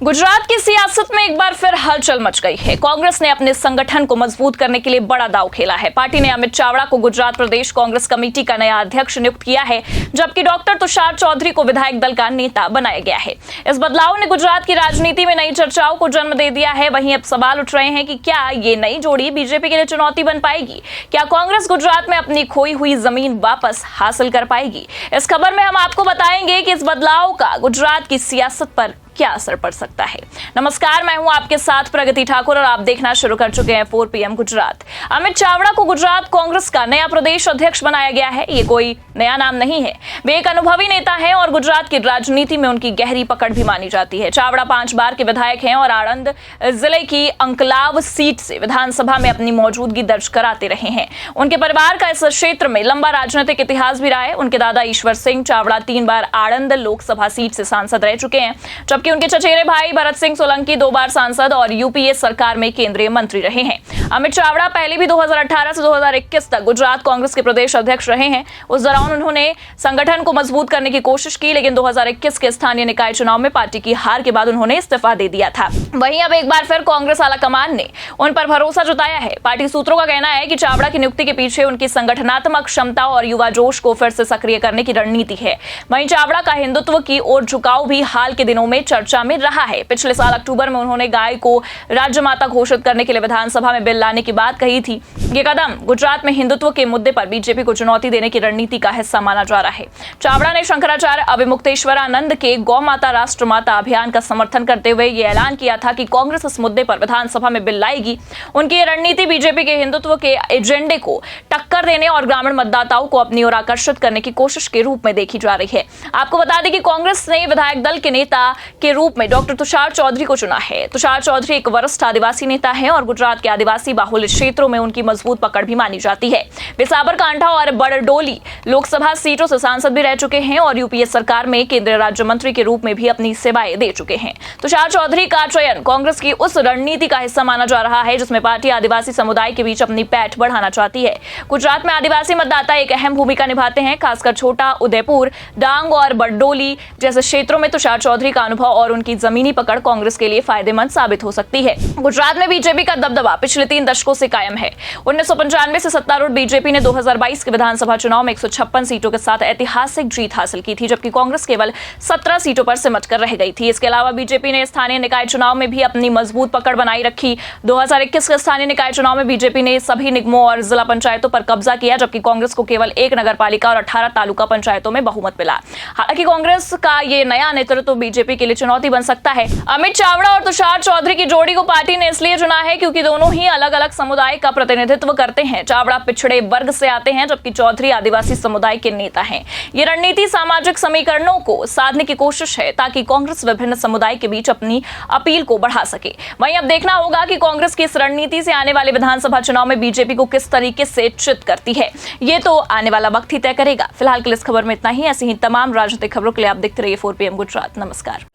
गुजरात की सियासत में एक बार फिर हलचल मच गई है। कांग्रेस ने अपने संगठन को मजबूत करने के लिए बड़ा दांव खेला है। पार्टी ने अमित चावड़ा को गुजरात प्रदेश कांग्रेस कमेटी का नया अध्यक्ष नियुक्त किया है, जबकि डॉक्टर तुषार चौधरी को विधायक दल का नेता बनाया गया है। इस बदलाव ने गुजरात की राजनीति में नई चर्चाओं को जन्म दे दिया है। वहीं अब सवाल उठ रहे हैं कि क्या ये नई जोड़ी बीजेपी के लिए चुनौती बन पाएगी? क्या कांग्रेस गुजरात में अपनी खोई हुई जमीन वापस हासिल कर पाएगी? इस खबर में हम आपको बताएंगे कि इस बदलाव का गुजरात की सियासत पर क्या असर पड़ सकता है। नमस्कार, मैं हूं आपके साथ प्रगति ठाकुर और आप देखना शुरू कर चुके हैं 4 PM गुजरात। अमित चावड़ा को गुजरात कांग्रेस का नया प्रदेश अध्यक्ष बनाया गया है। ये कोई नया नाम नहीं है, वे एक अनुभवी नेता हैं और गुजरात की राजनीति में उनकी गहरी पकड़ भी मानी जाती है। चावड़ा 5 बार के विधायक हैं और आणंद जिले की अंकलाव सीट से विधानसभा में अपनी मौजूदगी दर्ज कराते रहे हैं। उनके परिवार का इस क्षेत्र में लंबा राजनीतिक इतिहास भी रहा है। उनके दादा ईश्वर सिंह चावड़ा 3 बार आणंद लोकसभा सीट से सांसद रह चुके हैं, जबकि उनके चचेरे भाई भरत सिंह सोलंकी 2 बार सांसद और यूपीए सरकार में केंद्रीय मंत्री रहे हैं। अमित चावड़ा पहले भी 2018 से 2021 तक गुजरात कांग्रेस के प्रदेश अध्यक्ष रहे हैं। उस दौरान उन्होंने संगठन को मजबूत करने की कोशिश की, लेकिन 2021 के स्थानीय निकाय चुनाव में पार्टी की हार के बाद उन्होंने इस्तीफा दे दिया था। वहीं अब एक बार फिर कांग्रेस आलाकमान ने उन पर भरोसा जताया है। पार्टी सूत्रों का कहना है कि चावड़ा की नियुक्ति के पीछे उनकी संगठनात्मक क्षमता और युवा जोश को फिर से सक्रिय करने की रणनीति है। वहीं चावड़ा का हिंदुत्व की ओर झुकाव भी हाल के दिनों में चर्चा में रहा है। पिछले साल अक्टूबर में उन्होंने गाय को राज्य माता घोषित करने के लिए विधानसभा में बिल लाने की बात कही थी। ये कदम गुजरात में हिंदुत्व के मुद्दे पर बीजेपी को चुनौती देने की रणनीति का हिस्सा माना जा रहा है। चावड़ा ने शंकराचार्य अभिमुक्तेश्वरानंद के गौ माता राष्ट्र माता अभियान का समर्थन करते हुए ये ऐलान किया था कि कांग्रेस इस मुद्दे पर विधानसभा में बिल लाएगी। उनकी ये रणनीति बीजेपी के हिंदुत्व के एजेंडे को टक्कर देने और ग्रामीण मतदाताओं को अपनी ओर आकर्षित करने की कोशिश के रूप में देखी जा रही है। आपको बता दें कि कांग्रेस ने विधायक दल के नेता के रूप में डॉक्टर तुषार चौधरी को चुना है। तुषार चौधरी एक वरिष्ठ आदिवासी नेता है और गुजरात के आदिवासी बाहुल्य क्षेत्रों में उनकी मजबूत पकड़ भी मानी जाती है। वे साबरकांठा और बड़डोली लोकसभा सीटों से सांसद भी रह चुके हैं और यूपीए सरकार में केंद्रीय राज्य मंत्री के रूप में भी अपनी सेवाएं दे चुके हैं। तुषार चौधरी का चयन कांग्रेस की उस रणनीति का हिस्सा माना जा रहा है जिसमें पार्टी आदिवासी समुदाय के बीच अपनी पैठ बढ़ाना चाहती है। गुजरात में आदिवासी मतदाता एक अहम भूमिका निभाते हैं, खासकर छोटा उदयपुर, डांग और बड़डोली जैसे क्षेत्रों में तुषार चौधरी का अनुभव और उनकी जमीनी पकड़ कांग्रेस के लिए फायदेमंद साबित हो सकती है। गुजरात में बीजेपी का दबदबा पिछले 3 दशकों से कायम है। 1995 से सत्तारूढ़ बीजेपी ने 2022 के विधानसभा चुनाव में 156 सीटों के साथ ऐतिहासिक जीत हासिल की थी, जबकि कांग्रेस केवल 17 सीटों पर सिमट कर रह गई थी। इसके अलावा बीजेपी ने स्थानीय निकाय चुनाव में भी अपनी मजबूत पकड़ बनाई रखी। 2021 के स्थानीय निकाय चुनाव में बीजेपी ने सभी निगमों और जिला पंचायतों पर कब्जा किया, जबकि कांग्रेस को केवल 1 नगरपालिका और 18 तालुका पंचायतों में बहुमत मिला। हालांकि कांग्रेस का ये नया नेतृत्व बीजेपी के लिए चुनौती बन सकता है। अमित चावड़ा और तुषार चौधरी की जोड़ी को पार्टी ने इसलिए चुना है क्योंकि दोनों ही अलग अलग समुदाय का प्रतिनिधित्व करते हैं। चावड़ा पिछड़े वर्ग से आते हैं, जबकि चौधरी आदिवासी समुदाय के नेता हैं। ये रणनीति सामाजिक समीकरणों को साधने की कोशिश है ताकि कांग्रेस विभिन्न समुदाय के बीच अपनी अपील को बढ़ा सके। वहीं अब देखना होगा कि कांग्रेस की इस रणनीति से आने वाले विधानसभा चुनाव में बीजेपी को किस तरीके से चित करती है, ये तो आने वाला वक्त ही तय करेगा। फिलहाल के लिए इस खबर में इतना ही। ऐसी ही तमाम राजनीतिक खबरों के लिए आप देखते रहिए 4 PM गुजरात। नमस्कार।